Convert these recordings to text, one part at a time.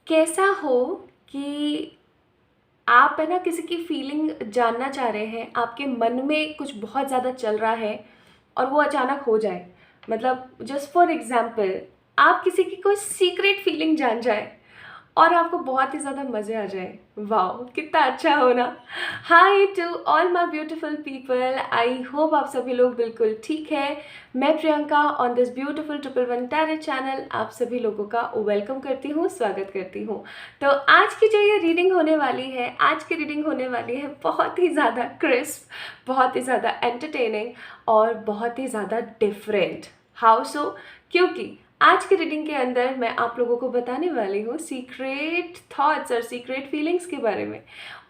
कैसा हो कि आप है ना किसी की फीलिंग जानना चाह रहे हैं, आपके मन में कुछ बहुत ज़्यादा चल रहा है और वो अचानक हो जाए। मतलब जस्ट फॉर एग्जांपल, आप किसी की कोई सीक्रेट फीलिंग जान जाए और आपको बहुत ही ज़्यादा मज़े आ जाए। वाओ, कितना अच्छा हो ना। Hi to all my beautiful people, I hope आप सभी लोग बिल्कुल ठीक है। मैं Priyanka on this beautiful triple one tarot channel आप सभी लोगों का वेलकम करती हूँ, स्वागत करती हूँ। तो आज की जो ये रीडिंग होने वाली है, आज की रीडिंग होने वाली है बहुत ही ज़्यादा क्रिस्प, बहुत ही ज़्यादा एंटरटेनिंग और बहुत ही ज़्यादा डिफरेंट। How so? क्योंकि आज की रीडिंग के अंदर मैं आप लोगों को बताने वाली हूँ सीक्रेट थॉट्स और सीक्रेट फीलिंग्स के बारे में।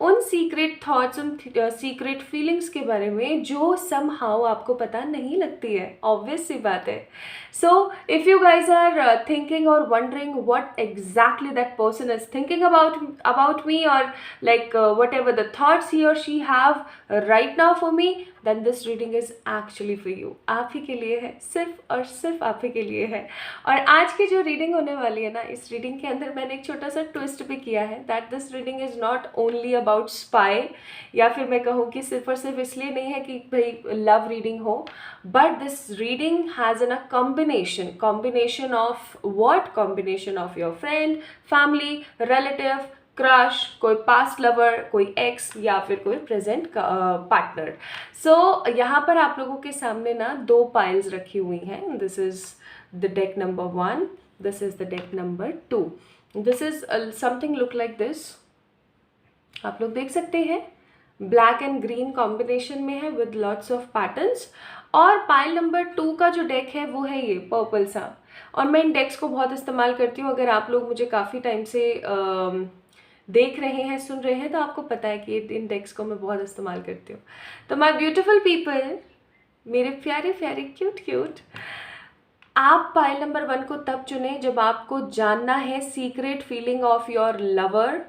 उन सीक्रेट थॉट्स, उन सीक्रेट फीलिंग्स के बारे में जो समहाउ आपको पता नहीं लगती है। ऑब्वियस सी बात है। So if you guys are thinking और wondering what exactly that person is thinking about me, और like whatever the thoughts he or she have right now for me, then this reading is actually for you. आप ही के लिए है, सिर्फ और सिर्फ आप ही के लिए है। और आज की जो रीडिंग होने वाली है ना, इस रीडिंग के अंदर मैंने एक छोटा सा ट्विस्ट भी किया है that this reading is not only about spy, या फिर मैं कहूँ कि सिर्फ और सिर्फ इसलिए नहीं है कि भाई लव रीडिंग हो, but this reading has an a combination of what, combination of your friend, family, relative, crush, कोई पास्ट लवर, कोई एक्स, या फिर कोई प्रेजेंट पार्टनर। सो यहाँ पर आप लोगों के सामने ना दो पाइल्स रखी हुई हैं। This is the deck number 1, this is the deck number 2। This is something look like this, आप लोग देख सकते हैं। ब्लैक एंड ग्रीन कॉम्बिनेशन में है विद लॉट्स ऑफ पैटर्न्स। और पाइल नंबर 2 का जो डेक है वो है ये पर्पल सा। और मैं इन डेक्स को बहुत इस्तेमाल करती हूँ। अगर आप लोग मुझे काफ़ी टाइम से देख रहे हैं, सुन रहे हैं, तो आपको पता है कि इन डेक्स को मैं बहुत इस्तेमाल करती हूँ। तो माय ब्यूटीफुल पीपल, मेरे प्यारे प्यारे क्यूट क्यूट, आप पाइल नंबर 1 को तब चुने जब आपको जानना है secret feeling of your lover,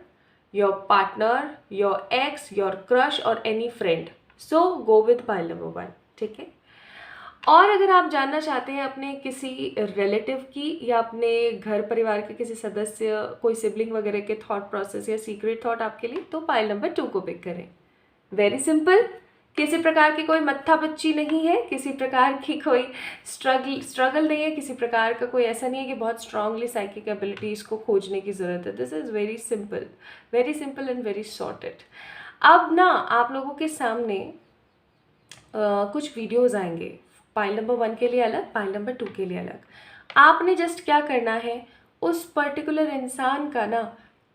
your partner, your ex, your crush और any friend. So go with pile number 1, ठीक है। और अगर आप जानना चाहते हैं अपने किसी रिलेटिव की या अपने घर परिवार के किसी सदस्य, कोई सिबलिंग वगैरह के थॉट प्रोसेस या सीक्रेट थॉट आपके लिए, तो पाइल नंबर 2 को पिक करें। वेरी सिंपल, किसी प्रकार की कोई मत्था बच्ची नहीं है, किसी प्रकार की कोई स्ट्रगल नहीं है, किसी प्रकार का कोई ऐसा नहीं है कि बहुत स्ट्रांगली साइकिक एबिलिटीज़ को खोजने की ज़रूरत है। This is very simple and very sorted. अब ना आप लोगों के सामने कुछ वीडियोज़ आएंगे, पाइल नंबर 1 के लिए अलग, पाइल नंबर 2 के लिए अलग। आपने जस्ट क्या करना है, उस पर्टिकुलर इंसान का ना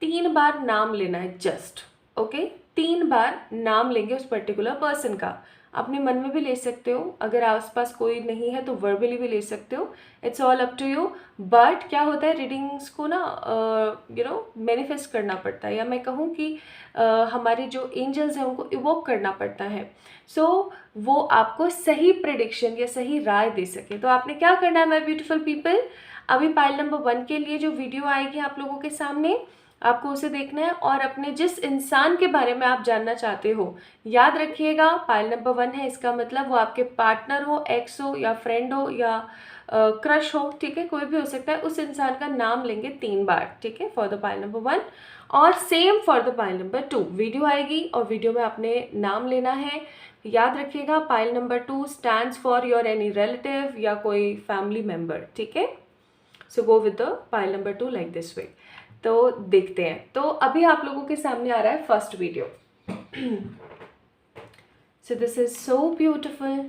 3 बार नाम लेना है, जस्ट ओके। 3 बार नाम लेंगे उस पर्टिकुलर पर्सन का। अपने मन में भी ले सकते हो, अगर आसपास कोई नहीं है तो वर्बली भी ले सकते हो, it's all up to you. But क्या होता है, रीडिंग्स को ना मैनिफेस्ट करना पड़ता है, या मैं कहूँ कि हमारे जो एंजल्स हैं उनको इवोक करना पड़ता है। सो वो आपको सही प्रेडिक्शन या सही राय दे सके। तो आपने क्या करना है माय ब्यूटीफुल पीपल, अभी पाइल नंबर 1 के लिए जो वीडियो आएगी आप लोगों के सामने, आपको उसे देखना है और अपने जिस इंसान के बारे में आप जानना चाहते हो, याद रखिएगा पाइल नंबर 1 है, इसका मतलब वो आपके पार्टनर हो, एक्स हो, या फ्रेंड हो, या क्रश हो, ठीक है, कोई भी हो सकता है। उस इंसान का नाम लेंगे 3 बार, ठीक है, फॉर द पाइल नंबर 1। और same for the pile number 2, video आएगी और वीडियो में आपने नाम लेना है। याद रखिएगा pile number 2 stands for your any relative या कोई फैमिली मेम्बर, ठीक है। So go with the pile number 2 like this way. तो देखते हैं। तो अभी आप लोगों के सामने आ रहा है first video. So this is so beautiful,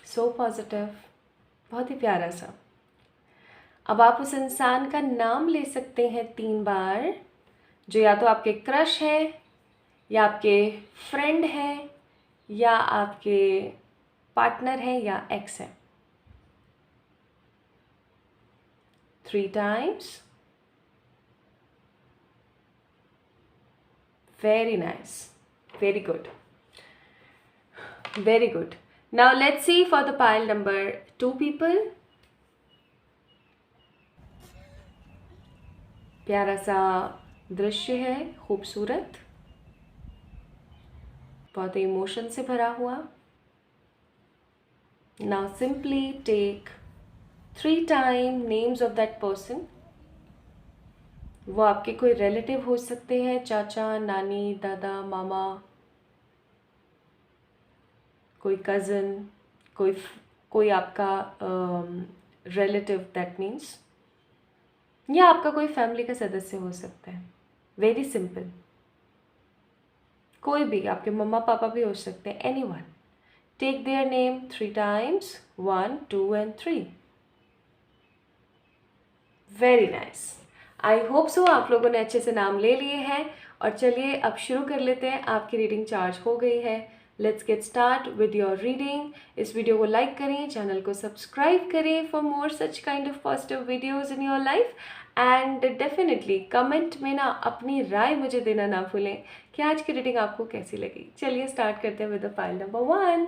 so positive, बहुत ही प्यारा सा। अब आप उस इंसान का नाम ले सकते हैं 3 बार, जो या तो आपके क्रश है, या आपके फ्रेंड है, या आपके पार्टनर है, या एक्स है। 3 times. Very nice. Very good. Very good. Now let's see for the pile number 2 people. प्यारा सा दृश्य है, खूबसूरत, बहुत इमोशन से भरा हुआ। Now simply take 3 times names of that person वो आपके कोई रिलेटिव हो सकते हैं, चाचा, नानी, दादा, मामा, कोई कज़न, कोई कोई आपका रिलेटिव दैट मीन्स, या आपका कोई फैमिली का सदस्य हो सकता है। वेरी सिंपल, कोई भी, आपके मम्मा पापा भी हो सकते हैं, any one. Take their name 3 times, 1, 2 and 3। Very nice. I hope so आप लोगों ने अच्छे से नाम ले लिए हैं। और चलिए अब शुरू कर लेते हैं। आपकी रीडिंग चार्ज हो गई है। Let's get start with your reading. इस वीडियो को लाइक करें, चैनल को सब्सक्राइब करें for more such kind of positive videos in your life. And definitely comment में ना अपनी राय मुझे देना ना भूलें कि आज की रीडिंग आपको कैसी लगी। चलिए स्टार्ट करते हैं with the pile number 1।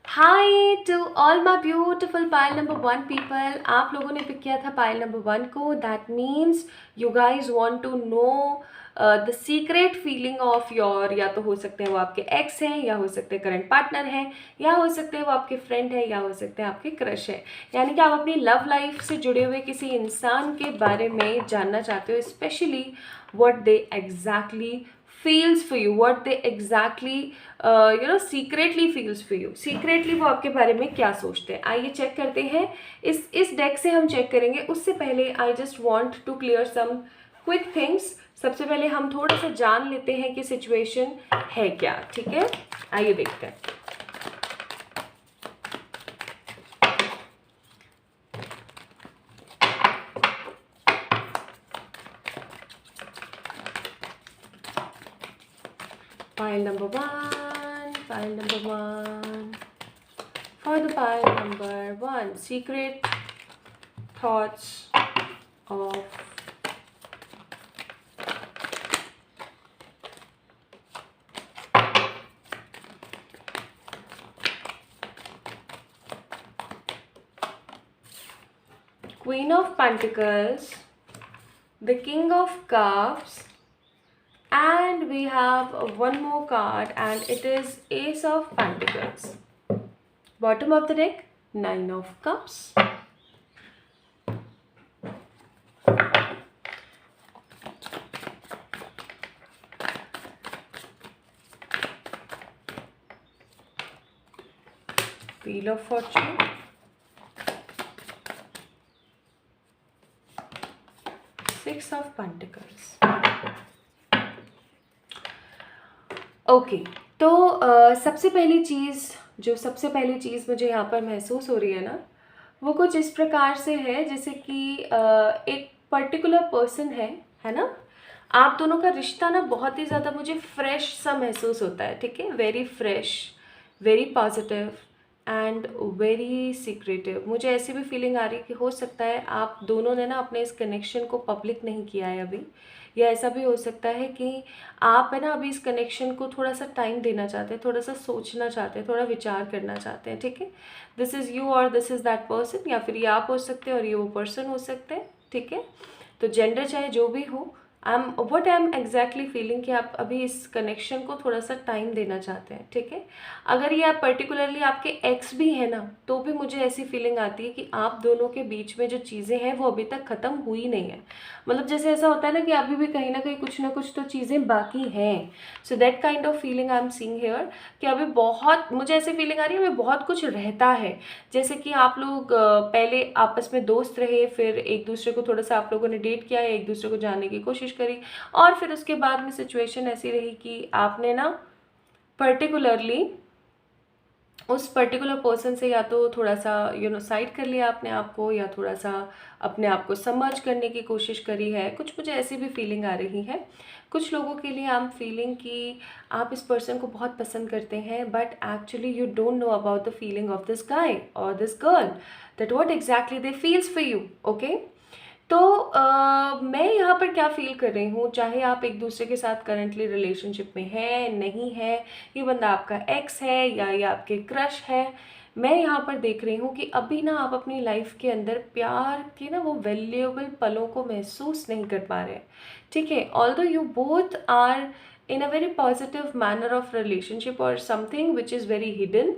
Hi to all my beautiful pile number 1 people. आप लोगों ने पिक किया था पाइल नंबर 1 को। That means you guys want to know the secret feeling of your, या तो हो सकते हैं वो आपके एक्स हैं, या हो सकते हैं करंट पार्टनर हैं, या हो सकते हैं वो आपके फ्रेंड है, या हो सकते हैं आपके क्रश है। यानी कि आप अपनी लव लाइफ से जुड़े हुए किसी इंसान के बारे में जानना चाहते हो, specially what they exactly feels for you, what they exactly secretly feels for you, secretly वो आपके बारे में क्या सोचते हैं। आइए चेक करते हैं। इस डेक से हम चेक करेंगे। उससे पहले I just want to clear some quick things. सबसे पहले हम थोड़ा सा जान लेते हैं कि सिचुएशन है क्या। ठीक है, आइए देखते हैं। Pile number 1, pile number 1. For the pile number 1, secret thoughts of Queen of Pentacles, the King of Cups, and we have one more card, and it is Ace of Pentacles. Bottom of the deck, 9 of Cups. Wheel of Fortune. Six of Pentacles. Okay तो सबसे पहली चीज़ मुझे यहाँ पर महसूस हो रही है ना, वो कुछ इस प्रकार से है जैसे कि एक पर्टिकुलर पर्सन है ना। आप दोनों का रिश्ता ना बहुत ही ज़्यादा मुझे फ्रेश सा महसूस होता है। ठीक है, very fresh, very positive and very secretive. मुझे ऐसी भी फीलिंग आ रही है कि हो सकता है आप दोनों ने ना अपने इस कनेक्शन को पब्लिक नहीं किया है अभी, या ऐसा भी हो सकता है कि आप है ना अभी इस कनेक्शन को थोड़ा सा टाइम देना चाहते हैं, थोड़ा सा सोचना चाहते हैं, थोड़ा विचार करना चाहते हैं। ठीक है, दिस इज़ यू और दिस इज़ दैट पर्सन, या फिर ये आप हो सकते हैं और ये वो पर्सन हो सकते हैं। ठीक है, तो जेंडर चाहे जो भी हो, आई एम एग्जैक्टली फीलिंग कि आप अभी इस कनेक्शन को थोड़ा सा टाइम देना चाहते हैं। ठीक है, अगर ये आप पर्टिकुलरली आपके एक्स भी है ना, तो भी मुझे ऐसी फीलिंग आती है कि आप दोनों के बीच में जो चीज़ें हैं वो अभी तक ख़त्म हुई नहीं है। मतलब जैसे ऐसा होता है ना कि अभी भी कहीं ना कुछ तो चीज़ें बाकी हैं। So that kind of feeling I am seeing here कि अभी बहुत, मुझे ऐसी फीलिंग आ रही है अभी बहुत कुछ रहता है। जैसे कि आप लोग पहले आपस में दोस्त रहे, फिर एक दूसरे को थोड़ा सा आप लोगों ने डेट किया, एक दूसरे को जानने की कोशिश करी, और फिर उसके बाद में सिचुएशन ऐसी रही कि आपने ना पर्टिकुलरली उस पर्टिकुलर पर्सन से या तो थोड़ा सा साइड कर लिया अपने आप को, या थोड़ा सा अपने आप को समझ करने की कोशिश करी है। कुछ मुझे ऐसी भी फीलिंग आ रही है। कुछ लोगों के लिए आई एम फीलिंग कि आप इस पर्सन को बहुत पसंद करते हैं, but actually you don't know about the feeling of this guy और this girl, that what exactly they feels for you. Okay, तो मैं यहाँ पर क्या फील कर रही हूँ, चाहे आप एक दूसरे के साथ करंटली रिलेशनशिप में है, नहीं है, ये बंदा आपका एक्स है या ये आपके क्रश है, मैं यहाँ पर देख रही हूँ कि अभी ना आप अपनी लाइफ के अंदर प्यार के ना वो वैल्यूएबल पलों को महसूस नहीं कर पा रहे हैं। ठीक है, although you both are in a very positive manner of relationship or something which is very hidden,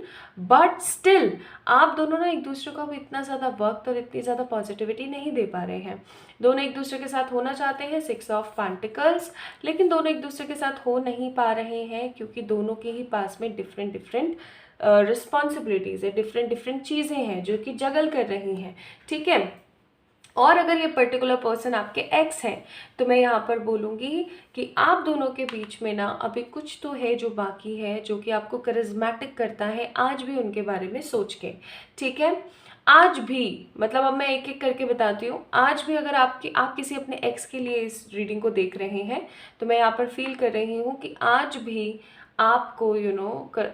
but still आप दोनों ना एक दूसरे को अब इतना ज़्यादा वक्त और इतनी ज़्यादा पॉजिटिविटी नहीं दे पा रहे हैं। दोनों एक दूसरे के साथ होना चाहते हैं, 6 ऑफ पेंटिकल्स, लेकिन दोनों एक दूसरे के साथ हो नहीं पा रहे हैं क्योंकि दोनों के ही पास में डिफरेंट डिफरेंट रिस्पॉन्सिबिलिटीज़ है, डिफरेंट डिफरेंट चीज़ें हैं जो कि जगल कर रही हैं, ठीक है। और अगर ये पर्टिकुलर पर्सन आपके एक्स हैं तो मैं यहाँ पर बोलूँगी कि आप दोनों के बीच में ना अभी कुछ तो है जो बाकी है, जो कि आपको करिज्मेटिक करता है आज भी उनके बारे में सोच के, ठीक है। आज भी, मतलब अब मैं एक एक करके बताती हूँ, आज भी अगर आप किसी अपने एक्स के लिए इस रीडिंग को देख रहे हैं तो मैं यहाँ पर फील कर रही हूँ कि आज भी आपको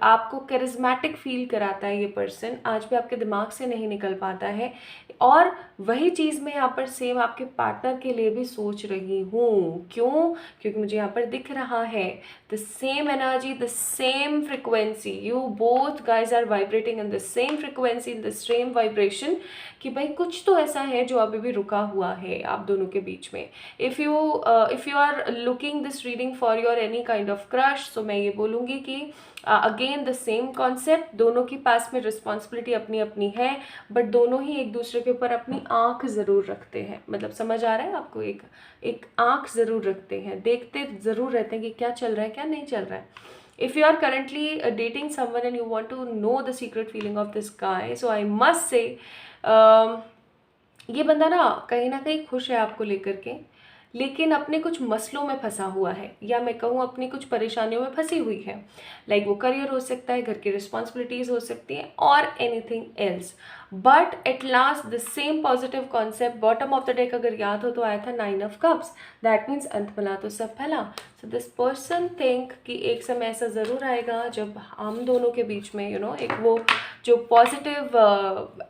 आपको करिज्मेटिक फील कराता है ये पर्सन, आज भी आपके दिमाग से नहीं निकल पाता है। और वही चीज़ मैं यहाँ पर सेम आपके पार्टनर के लिए भी सोच रही हूँ। क्यों? क्योंकि मुझे यहाँ पर दिख रहा है the same energy, the same frequency, you both guys are vibrating in the same frequency, in the same vibration, कि भाई कुछ तो ऐसा है जो अभी भी रुका हुआ है आप दोनों के बीच में। If you are looking this reading for your any kind of crush, तो मैं ये बोलूँगी कि अगेन द सेम कॉन्सेप्ट, दोनों के पास में रिस्पॉन्सिबिलिटी अपनी अपनी है, बट दोनों ही एक दूसरे के ऊपर अपनी आंख ज़रूर रखते हैं। मतलब समझ आ रहा है आपको? एक आंख ज़रूर रखते हैं, देखते ज़रूर रहते हैं कि क्या चल रहा है क्या नहीं चल रहा है। If you are currently dating someone and you want to know the secret feeling of this guy, so I must say ये बंदा ना कहीं खुश है आपको लेकर के, लेकिन अपने कुछ मसलों में फंसा हुआ है, या मैं कहूँ अपनी कुछ परेशानियों में फंसी हुई है। लाइक वो करियर हो सकता है, घर की रिस्पॉन्सिबिलिटीज़ हो सकती हैं, और anything else. But at last the same positive concept, bottom of the deck अगर याद हो तो आया था 9 ऑफ कप्स, दैट मीन्स अंत भला तो सब भला। सो दिस पर्सन थिंक कि एक समय ऐसा ज़रूर आएगा जब हम दोनों के बीच में एक वो जो पॉजिटिव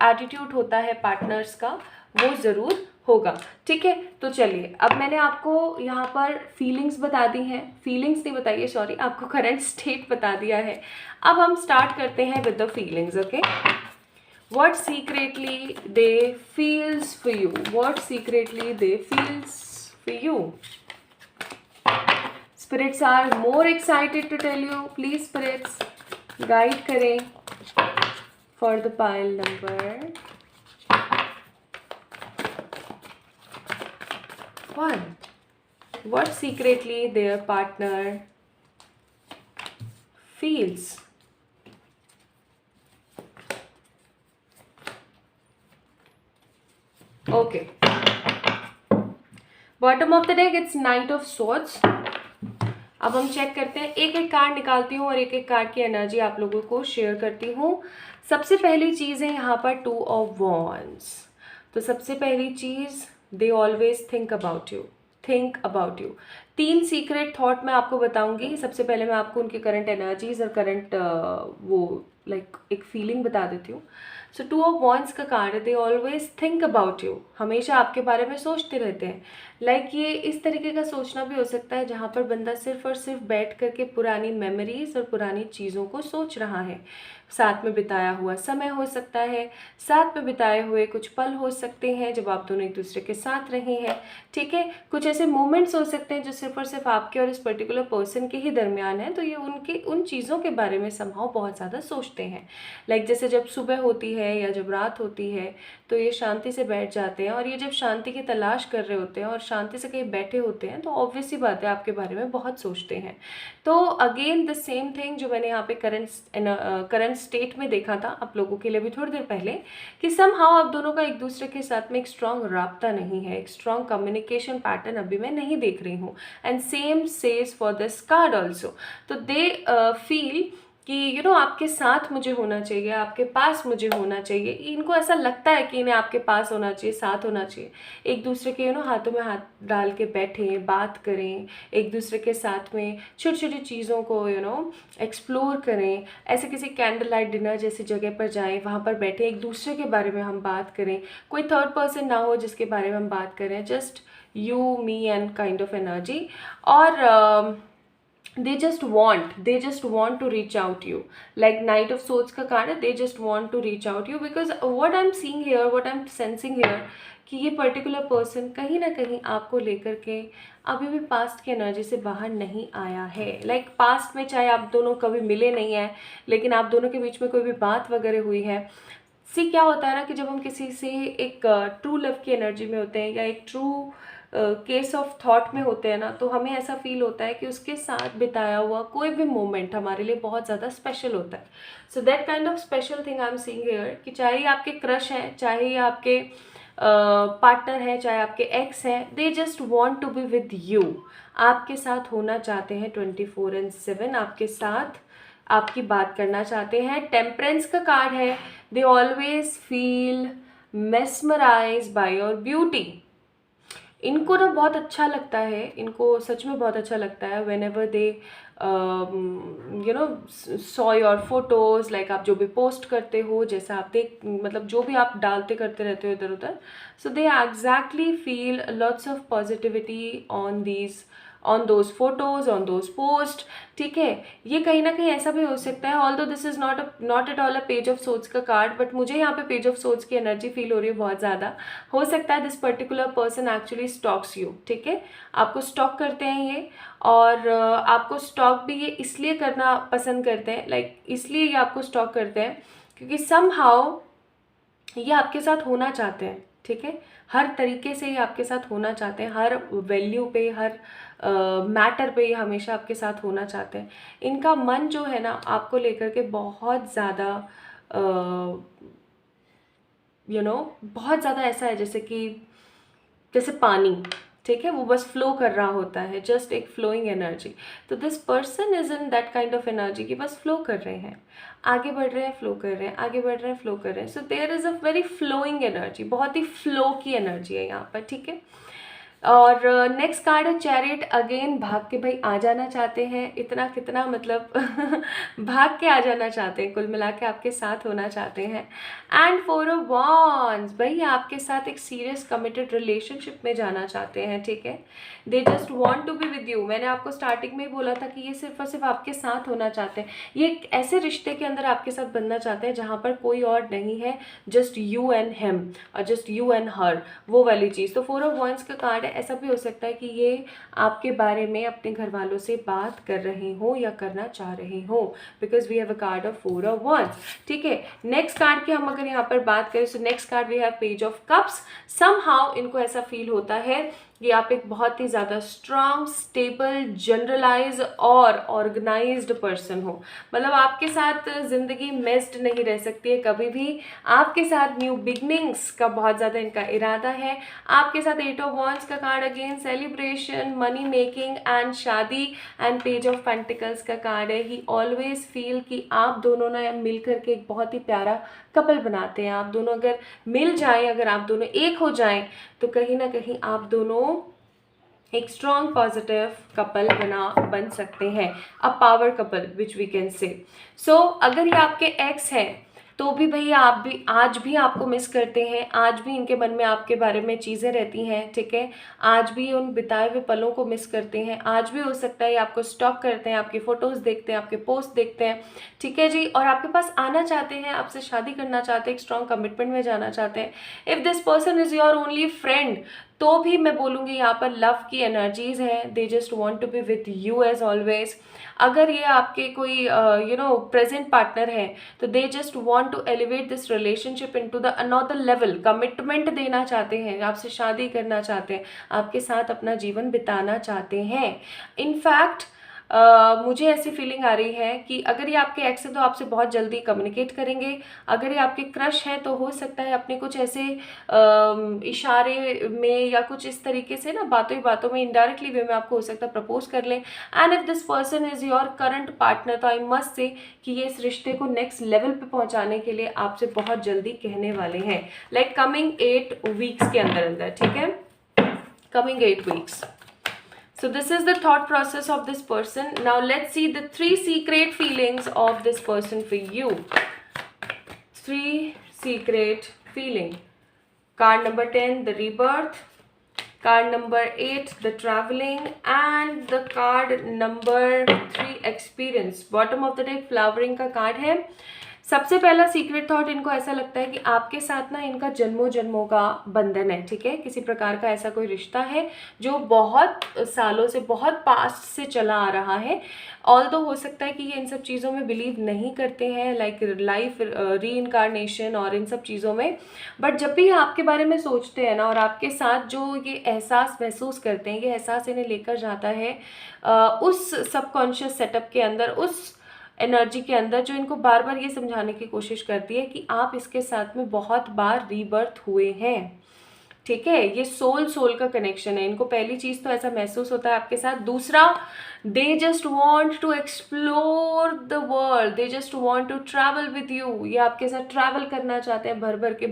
एटीट्यूड होता है पार्टनर्स का, वो ज़रूर होगा, ठीक है। तो चलिए, अब मैंने आपको यहाँ पर फीलिंग्स बता दी हैं, फीलिंग्स नहीं बताइए सॉरी, आपको करंट स्टेट बता दिया है। अब हम स्टार्ट करते हैं with the feelings, okay. What secretly they feels for you, what secretly they feels for you. Spirits are more excited to tell you, please spirits guide करें for the pile number 1. What secretly their partner feels. Okay. Bottom of the deck, it's Knight of Swords. अब हम check करते हैं, एक एक card निकालती हूँ और एक एक कार्ड की एनर्जी आप लोगों को शेयर करती हूँ। सबसे पहली चीज़ है यहाँ पर 2 ऑफ वॉन्ड्स। तो सबसे पहली चीज़, they always think about you, think about you. 3 secret thought मैं आपको बताऊंगी। सबसे पहले मैं आपको उनकी करंट एनर्जीज और करंट एक फीलिंग बता देती हूँ। सो 2 ऑफ वॉन्ड्स का कार्ड है, they always think about you, हमेशा आपके बारे में सोचते रहते हैं। ये इस तरीके का सोचना भी हो सकता है जहाँ पर बंदा सिर्फ और सिर्फ बैठ करके पुरानी मेमोरीज और पुरानी चीज़ों को सोच रहा है। साथ में बिताया हुआ समय हो सकता है, साथ में बिताए हुए कुछ पल हो सकते हैं जब आप दोनों एक दूसरे के साथ रहे हैं, ठीक है। कुछ ऐसे मोमेंट्स हो सकते हैं जो सिर्फ और सिर्फ आपके और इस पर्टिकुलर पर्सन के ही दरमियान है, तो ये उन चीज़ों के बारे में समहाउ बहुत ज़्यादा सोचते हैं। जैसे जब सुबह होती है या जब रात होती है तो ये शांति से बैठ जाते हैं, और ये जब शांति की तलाश कर रहे होते हैं और शांति से कहीं बैठे होते हैं तो ऑब्वियस सी बात है आपके बारे में बहुत सोचते हैं। तो अगेन द सेम थिंग जो मैंने यहाँ पे करंट स्टेट में देखा था आप लोगों के लिए भी थोड़ी देर पहले, कि समहाउ आप दोनों का एक दूसरे के साथ में एक स्ट्रॉन्ग राब्ता नहीं है, एक स्ट्रॉन्ग कम्युनिकेशन पैटर्न अभी मैं नहीं देख रही हूँ। And same says for this card also. तो दे फील कि आपके साथ मुझे होना चाहिए, आपके पास मुझे होना चाहिए। इनको ऐसा लगता है कि इन्हें आपके पास होना चाहिए, साथ होना चाहिए, एक दूसरे के हाथों में हाथ डाल के बैठें, बात करें, एक दूसरे के साथ में छोटी छोटी चीज़ों को एक्सप्लोर करें। ऐसे किसी कैंडल लाइट डिनर जैसी जगह पर जाएं, वहाँ पर बैठें, एक दूसरे के बारे में हम बात करें। कोई थर्ड पर्सन ना हो जिसके बारे में हम बात करें, just you me and kind of energy. और they just want to reach out to you. Like Knight of Swords का कार्ड है, they just want to reach out to you because what I'm seeing here, what I'm sensing here, कि ये particular person कहीं ना कहीं आपको लेकर के अभी भी पास्ट की एनर्जी से बाहर नहीं आया है. लाइक पास्ट में चाहे आप दोनों कभी मिले नहीं हैं, लेकिन आप दोनों के बीच में कोई भी बात वगैरह हुई है. सी क्या होता है ना कि जब हम किसी से एक ट्रू लव की एनर्जी में होते हैं या एक ट्रू केस ऑफ थॉट में होते हैं ना, तो हमें ऐसा फील होता है कि उसके साथ बिताया हुआ कोई भी मोमेंट हमारे लिए बहुत ज़्यादा स्पेशल होता है. So that kind of special thing I am seeing here, कि चाहे आपके क्रश हैं, चाहे आपके पार्टनर है, चाहे आपके एक्स हैं, they just want to be with you. आपके साथ होना चाहते हैं 24/7, आपके साथ आपकी बात करना चाहते हैं. टेम्परेंस का कार्ड है. They always feel mesmerise by your beauty. इनको ना बहुत अच्छा लगता है, इनको सच में बहुत अच्छा लगता है when ever they saw your photos. Like आप जो भी पोस्ट करते हो, जैसा आप मतलब जो भी आप डालते करते रहते हो इधर उधर, so they exactly feel lots of positivity on those photos, on those post. ठीक है, ये कहीं ना कहीं ऐसा भी हो सकता है, although this is not at all a page of swords का कार्ड, बट मुझे यहाँ पे पेज ऑफ सोर्ड्स की एनर्जी फील हो रही है बहुत ज़्यादा. हो सकता है this particular person actually stocks you. ठीक है, आपको स्टॉक करते हैं ये, और आपको स्टॉक भी ये इसलिए करना पसंद करते हैं, लाइक इसलिए ये आपको स्टॉक करते हैं क्योंकि समहाउ ये आपके साथ होना चाहते हैं. ठीक है, हर तरीके से ये आपके साथ होना चाहते हैं, हर वैल्यू पे, हर मैटर पे ये हमेशा आपके साथ होना चाहते हैं. इनका मन जो है ना आपको लेकर के बहुत ज़्यादा बहुत ज़्यादा ऐसा है जैसे पानी. ठीक है, वो बस फ्लो कर रहा होता है, जस्ट एक फ्लोइंग एनर्जी. तो this person is in that kind of energy कि बस फ्लो कर रहे हैं, आगे बढ़ रहे हैं, फ्लो कर रहे हैं, आगे बढ़ रहे हैं, फ्लो कर रहे हैं. So there is a very flowing energy, बहुत ही फ्लो की एनर्जी है यहाँ पर. ठीक है, और नेक्स्ट कार्ड है चैरियट. अगेन भाग के भाई आ जाना चाहते हैं, इतना कितना मतलब भाग के आ जाना चाहते हैं, कुल मिला के आपके साथ होना चाहते हैं. एंड 4 ऑफ वॉन्ड्स, भाई आपके साथ एक सीरियस कमिटेड रिलेशनशिप में जाना चाहते हैं. ठीक है, they just want to be with you. मैंने आपको स्टार्टिंग में ही बोला था कि ये सिर्फ और सिर्फ आपके साथ होना चाहते हैं. ये एक ऐसे रिश्ते के अंदर आपके साथ बनना चाहते हैं जहाँ पर कोई और नहीं है, जस्ट यू एंड हिम और जस्ट यू एंड हर, वो वाली चीज़. तो 4 ऑफ वॉन्ड्स का कार्ड है. ऐसा भी हो सकता है कि ये आपके बारे में अपने घर वालों से बात कर रहे हो या करना चाह रहे हो, because we have a card of 4 of wands. ठीक है, नेक्स्ट कार्ड की हम अगर यहाँ पर बात करें, so next card we have page of cups. Somehow इनको ऐसा फील होता है कि आप एक बहुत ही ज़्यादा स्ट्रांग, स्टेबल, जनरलाइज और ऑर्गेनाइज्ड पर्सन हो. मतलब आपके साथ ज़िंदगी मेस्ड नहीं रह सकती है कभी भी. आपके साथ न्यू बिगनिंग्स का बहुत ज़्यादा इनका इरादा है. आपके साथ 8 ऑफ वॉन्ड्स का card, again celebration, money making and शादी. एंड पेज ऑफ पेंटिकल्स का कार्ड है. ही ऑलवेज फील कि आप दोनों ना मिल करके एक बहुत ही प्यारा कपल बनाते हैं. आप दोनों अगर मिल जाएं, अगर आप दोनों एक हो जाएं, तो कहीं ना कहीं आप दोनों एक स्ट्रॉन्ग पॉजिटिव कपल बन सकते हैं. A power couple which we can say. So अगर ये आपके एक्स हैं तो भी भैया आप भी आज भी आपको मिस करते हैं, आज भी इनके मन में आपके बारे में चीज़ें रहती हैं. ठीक है, आज भी उन बिताए हुए पलों को मिस करते हैं. आज भी हो सकता है आपको स्टॉक करते हैं, आपकी फ़ोटोज़ देखते हैं, आपके पोस्ट देखते हैं. ठीक है जी, और आपके पास आना चाहते हैं, आपसे शादी करना चाहते हैं, एक स्ट्रॉन्ग कमिटमेंट में जाना चाहते हैं. If this person is your only friend, तो भी मैं बोलूँगी यहाँ पर लव की एनर्जीज़ हैं. They just want to be with you as always. अगर ये आपके कोई प्रेजेंट पार्टनर है, तो they just want to elevate this relationship into the another level. Commitment देना चाहते हैं, आपसे शादी करना चाहते हैं, आपके साथ अपना जीवन बिताना चाहते हैं. इनफैक्ट मुझे ऐसी फीलिंग आ रही है कि अगर ये आपके एक्स है तो आपसे बहुत जल्दी कम्युनिकेट करेंगे. अगर ये आपके क्रश है तो हो सकता है अपने कुछ ऐसे इशारे में या कुछ इस तरीके से ना बातों ही बातों में, इनडायरेक्टली वे में आपको हो सकता है प्रपोज कर लें. And if this person is your current partner, तो आई मस्ट से कि ये इस रिश्ते को नेक्स्ट लेवल पे पहुंचाने के लिए आपसे बहुत जल्दी कहने वाले हैं. लाइक कमिंग 8 वीक्स के अंदर अंदर. ठीक है, coming 8 weeks. So this is the thought process of this person. Now let's see the 3 secret feelings of this person for you. 3 secret feeling. Card number 10, the rebirth. Card number 8, the traveling, and the card number 3, experience. Bottom of the deck flowering का card है. सबसे पहला secret thought, इनको ऐसा लगता है कि आपके साथ ना इनका जन्मों जन्मों का बंधन है. ठीक है, किसी प्रकार का ऐसा कोई रिश्ता है जो बहुत सालों से, बहुत पास्ट से चला आ रहा है. ऑल्दो हो सकता है कि ये इन सब चीज़ों में बिलीव नहीं करते हैं, लाइक लाइफ री इनकारनेशन और इन सब चीज़ों में. बट जब भी ये आपके बारे में सोचते हैं ना, और आपके साथ जो ये एहसास महसूस करते हैं, ये एहसास इन्हें लेकर जाता है उस सबकॉन्शियस सेटअप के अंदर, उस एनर्जी के अंदर जो इनको बार बार ये समझाने की कोशिश करती है कि आप इसके साथ में बहुत बार रीबर्थ हुए हैं. ठीक है, ये सोल का कनेक्शन है. इनको पहली चीज़ तो ऐसा महसूस होता है आपके साथ. दूसरा, they just want to explore the world, they just want to travel with you. ये आपके साथ ट्रैवल करना चाहते हैं, भर भर के,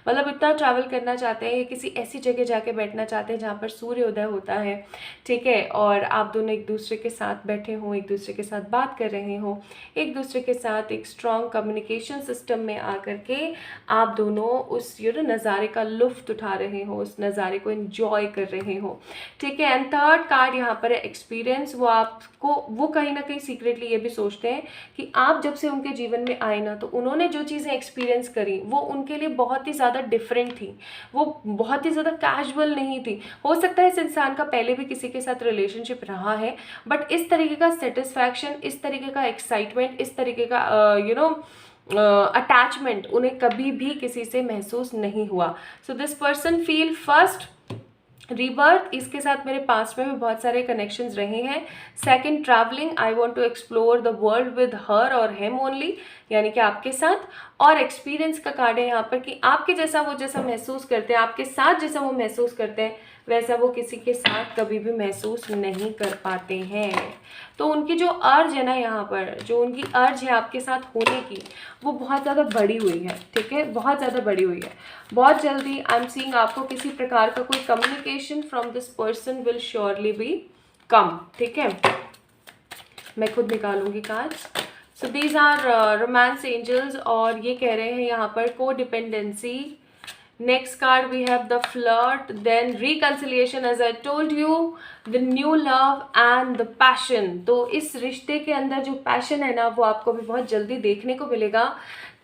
मतलब इतना ट्रैवल करना चाहते हैं. ये किसी ऐसी जगह जाके बैठना चाहते हैं जहाँ पर सूर्योदय होता है. ठीक है, और आप दोनों एक दूसरे के साथ बैठे हों, एक दूसरे के साथ बात कर रहे हों, एक दूसरे के साथ एक स्ट्रॉन्ग कम्युनिकेशन सिस्टम में आकर के आप दोनों उस नज़ारे का लुफ्त उठा रहे हो, उस नज़ारे को एंजॉय कर रहे हो. ठीक है. एंड थर्ड कार्ड यहाँ पर है एक्सपीरियंस. वो कहीं ना कहीं सीक्रेटली ये भी सोचते हैं कि आप जब से उनके जीवन में आए ना, तो उन्होंने जो चीज़ें एक्सपीरियंस करी वो उनके लिए बहुत ही ज़्यादा डिफरेंट थी, वो बहुत ही ज़्यादा कैजुअल नहीं थी. हो सकता है इस इंसान का पहले भी किसी के साथ रिलेशनशिप रहा है, बट इस तरीके का सेटिस्फैक्शन, इस तरीके का एक्साइटमेंट, इस तरीके का अटैचमेंट उन्हें कभी भी किसी से महसूस नहीं हुआ. So this person feel first rebirth, इसके साथ मेरे पास्ट में भी बहुत सारे कनेक्शंस रहे हैं. Second, traveling, I want to explore the world with her और हिम ओनली, यानी कि आपके साथ. और एक्सपीरियंस का कार्ड है यहाँ पर कि आपके जैसा वो जैसा महसूस करते हैं, आपके साथ जैसा वो महसूस करते हैं, वैसा वो किसी के साथ कभी भी महसूस नहीं कर पाते हैं. तो उनकी जो अर्ज है ना, यहाँ पर जो उनकी अर्ज है आपके साथ होने की, वो बहुत ज़्यादा बढ़ी हुई है. ठीक है, बहुत ज़्यादा बढ़ी हुई है. बहुत जल्दी आई एम सीइंग आपको किसी प्रकार का कोई communication from this person will surely be come. ठीक है, मैं खुद निकालूंगी cards. So these are romance angels, और ये कह रहे हैं यहाँ पर को dependency. Next card we have the flirt, then reconciliation, as I told you, the new love and the passion. तो इस रिश्ते के अंदर जो पैशन है ना, वो आपको भी बहुत जल्दी देखने को मिलेगा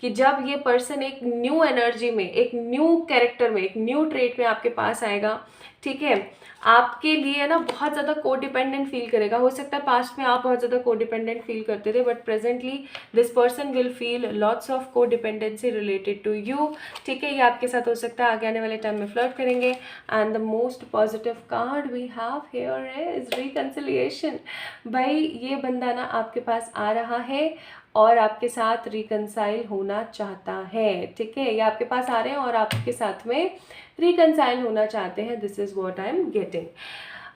कि जब ये पर्सन एक न्यू एनर्जी में, एक न्यू कैरेक्टर में, एक न्यू ट्रेट में आपके पास आएगा. ठीक है, आपके लिए ना बहुत ज़्यादा कोडिपेंडेंट फील करेगा. हो सकता है पास्ट में आप बहुत ज़्यादा कोडिपेंडेंट फील करते थे, but presently this person will feel lots of codependency related to you. ठीक है, ये आपके साथ हो सकता है आगे आने वाले टाइम में फ्लर्ट करेंगे. And the most positive card we have here is reconciliation. भाई, ये बंदा ना आपके पास आ रहा है और आपके साथ रिकनसाइल होना चाहता है. ठीक है, ये आपके पास आ रहे हैं और आपके साथ में रिकनसाइल होना चाहते हैं. This is what I am getting.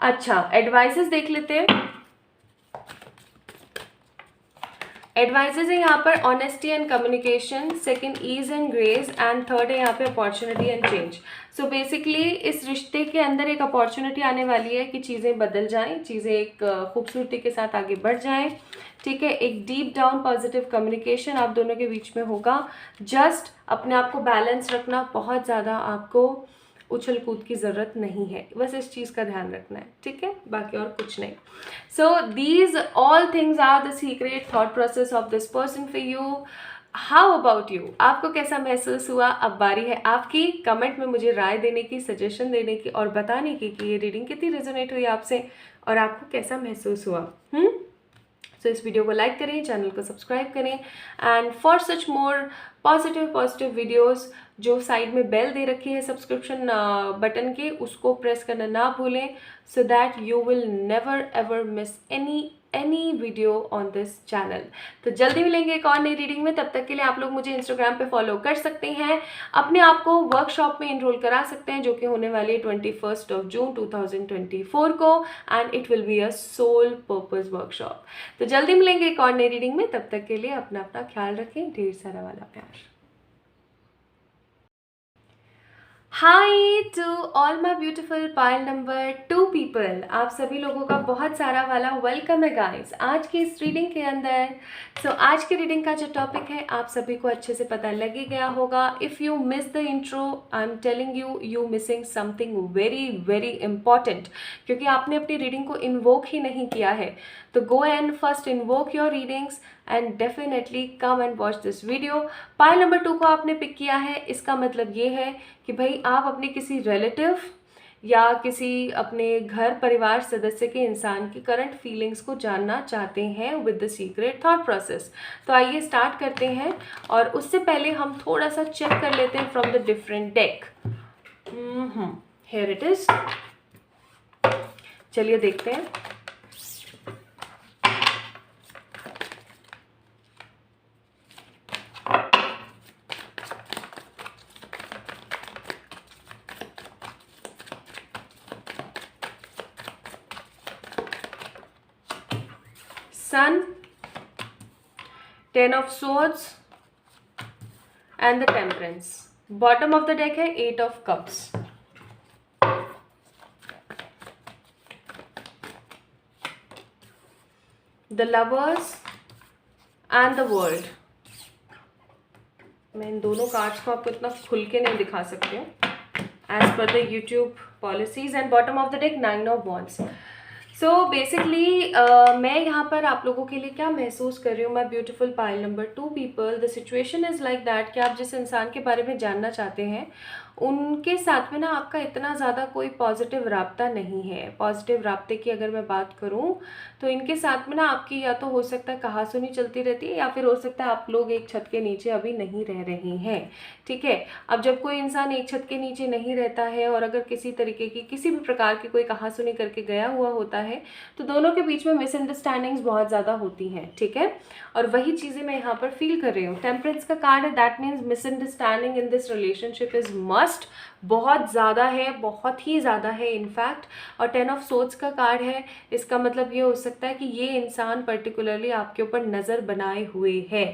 अच्छा, एडवाइसेस देख लेते हैं. एडवाइसेस है यहाँ पर honesty and communication, second ease and grace, and third है यहाँ पे opportunity and change. So basically इस रिश्ते के अंदर एक अपॉर्चुनिटी आने वाली है कि चीज़ें बदल जाएं, चीज़ें एक खूबसूरती के साथ आगे बढ़ जाएं. ठीक है, एक डीप डाउन पॉजिटिव कम्युनिकेशन आप दोनों के बीच में होगा. जस्ट अपने आप को बैलेंस रखना, बहुत ज़्यादा आपको उछल कूद की ज़रूरत नहीं है, बस इस चीज़ का ध्यान रखना है. ठीक है, बाकी और कुछ नहीं. So these all things are the secret thought process of this person for you. How about you, आपको कैसा महसूस हुआ? अब बारी है आपकी कमेंट में मुझे राय देने की, सजेशन देने की और बताने की कि ये रीडिंग कितनी रेजोनेट हुई आपसे और आपको कैसा महसूस हुआ. सो इस वीडियो को लाइक करें, चैनल को सब्सक्राइब करें, and for such more positive videos जो साइड में बेल दे रखी है सब्सक्रिप्शन बटन के, उसको प्रेस करना ना भूलें, so that you will never ever miss any video on this channel. तो जल्दी मिलेंगे एक और नई रीडिंग में. तब तक के लिए आप लोग मुझे इंस्टाग्राम पे फॉलो कर सकते हैं, अपने आप को वर्कशॉप में इनरोल करा सकते हैं जो कि होने वाली है 21 जून 2024 को, and it will be a soul purpose workshop. तो जल्दी मिलेंगे एक और नई रीडिंग में. तब तक के लिए अपना ख्याल रखें. ढेर सारा वाला प्यार. Hi to all my beautiful pile number 2 people, आप सभी लोगों का बहुत सारा वाला वेलकम है गाइस आज की इस रीडिंग के अंदर। आज की रीडिंग का जो टॉपिक है आप सभी को अच्छे से पता लग ही गया होगा। If you miss the intro, I am telling you missing something very very important, क्योंकि आपने अपनी रीडिंग को इन्वोक ही नहीं किया है। तो go and first invoke your readings and definitely come and watch this video. Payal number 2 को आपने पिक किया है, इसका मतलब ये है कि भाई आप अपने किसी रिलेटिव या किसी अपने घर परिवार सदस्य के इंसान की करंट फीलिंग्स को जानना चाहते हैं with the secret thought process. तो आइए स्टार्ट करते हैं, और उससे पहले हम थोड़ा सा चेक कर लेते हैं from the different deck. Here it is. चलिए देखते हैं। Sun, 10 of Swords and the Temperance. Bottom of the deck है 8 of Cups. The Lovers and the World. मैं इन दोनों कार्ड्स को आपको इतना खुल के नहीं दिखा सकती हूँ as per the YouTube policies. And bottom of the deck 9 of Wands. So basically मैं यहाँ पर आप लोगों के लिए क्या महसूस कर रही हूँ, माई beautiful pile number 2 people. The situation is like that कि आप जिस इंसान के बारे में जानना चाहते हैं उनके साथ में ना आपका इतना ज़्यादा कोई पॉजिटिव राब्ता नहीं है। पॉजिटिव राब्ते की अगर मैं बात करूँ तो इनके साथ में ना आपकी या तो हो सकता है कहासुनी चलती रहती है, या फिर हो सकता है आप लोग एक छत के नीचे अभी नहीं रह रहे हैं। ठीक है, अब जब कोई इंसान एक छत के नीचे नहीं रहता है और अगर किसी तरीके की किसी भी प्रकार की कोई कहासुनी करके गया हुआ होता है तो दोनों के बीच में मिसअंडरस्टैंडिंग्स बहुत ज़्यादा होती हैं। ठीक है, और वही चीज़ें मैं यहाँ पर फील कर रही हूँ। टेम्परेंस का कार्ड है, that means misunderstanding in this relationship is must, बहुत ज़्यादा है, बहुत ही ज़्यादा है इनफैक्ट। और 10 ऑफ सोर्ड्स का कार्ड है, इसका मतलब ये हो सकता है कि ये इंसान पर्टिकुलरली आपके ऊपर नज़र बनाए हुए है,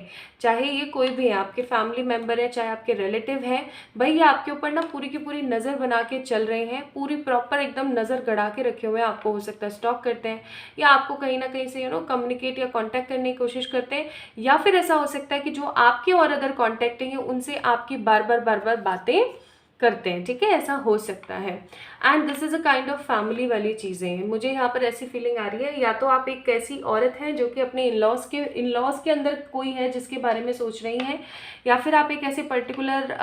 चाहे ये कोई भी है, आपके फैमिली मेम्बर है, चाहे आपके रिलेटिव है, भाई ये आपके ऊपर ना पूरी की पूरी नज़र बना के चल रहे हैं, पूरी प्रॉपर एकदम नज़र गड़ा के रखे हुए हैं। आपको हो सकता है स्टॉक करते हैं, या आपको कहीं ना कहीं से कम्युनिकेट या कॉन्टैक्ट करने की कोशिश करते हैं, या फिर ऐसा हो सकता है कि जो आपके और अदर कॉन्टैक्टिंग है उनसे आपकी बार बार बातें करते हैं। ठीक है, ऐसा हो सकता है। And this is a kind of family वाली चीज़ें हैं। मुझे यहाँ पर ऐसी फीलिंग आ रही है, या तो आप एक ऐसी औरत हैं जो कि अपने इन लॉज के अंदर कोई है जिसके बारे में सोच रही हैं, या फिर आप एक ऐसे पर्टिकुलर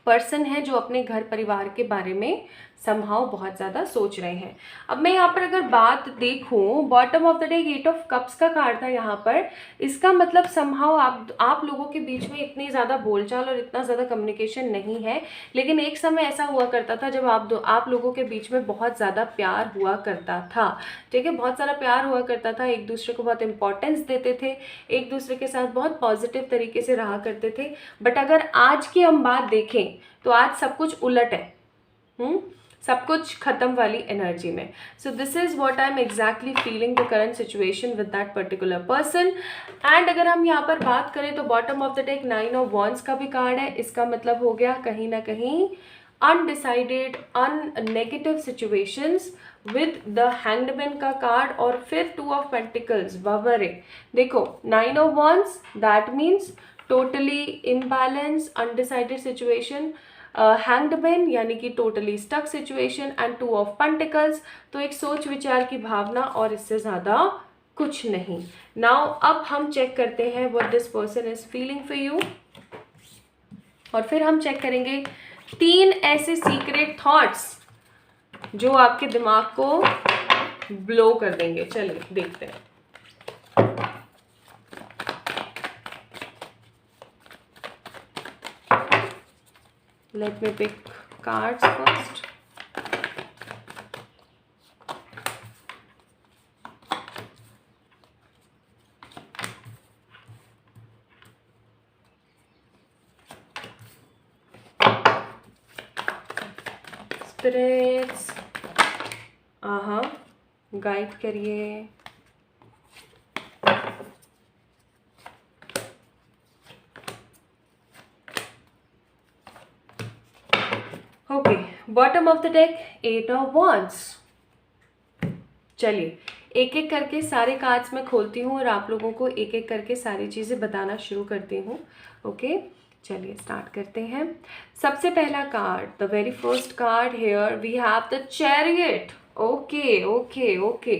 पर्सन है जो अपने घर परिवार के बारे में समहाउ बहुत ज़्यादा सोच रहे हैं। अब मैं यहाँ पर अगर बात देखूँ, bottom of the deck 8 of cups का कार्ड था यहाँ पर। इसका मतलब समहाउ आप लोगों के बीच में इतनी ज़्यादा बोलचाल और इतना ज़्यादा कम्युनिकेशन नहीं है, लेकिन एक समय ऐसा हुआ करता था जब आप लोगों के बीच में बहुत ज़्यादा प्यार हुआ करता था। ठीक है, बहुत सारा प्यार हुआ करता था, एक दूसरे को बहुत इंपॉर्टेंस देते थे, एक दूसरे के साथ बहुत पॉजिटिव तरीके से रहा करते थे। बट अगर आज की हम बात देखें तो आज सब कुछ उलट है। सब कुछ खत्म वाली एनर्जी में। So this is what I am exactly feeling the current situation with that particular person. And अगर हम यहाँ पर बात करें तो bottom of the deck 9 of wands का भी कार्ड है। इसका मतलब हो गया कहीं ना कहीं undecided, negative situations with the hangman का कार्ड, और फिर 2 ऑफ पेंटिकल्स ववरे। देखो 9 of wands that means totally imbalance, undecided situation, hanged man यानी कि totally stuck situation, and 2 of pentacles, तो एक सोच विचार की भावना, और इससे ज़्यादा कुछ नहीं। नाउ अब हम चेक करते हैं what this person is feeling for you, और फिर हम चेक करेंगे 3 ऐसे सीक्रेट थॉट्स जो आपके दिमाग को ब्लो कर देंगे। चलिए देखते हैं। Let me pick cards first. Spirits, guide करिए। Okay, bottom of the deck 8 of wands। चलिए एक एक करके सारे कार्ड्स मैं खोलती हूँ और आप लोगों को एक एक करके सारी चीज़ें बताना शुरू करती हूँ। ओके, चलिए स्टार्ट करते हैं। सबसे पहला card, the very first card here we have the chariot. Okay okay okay,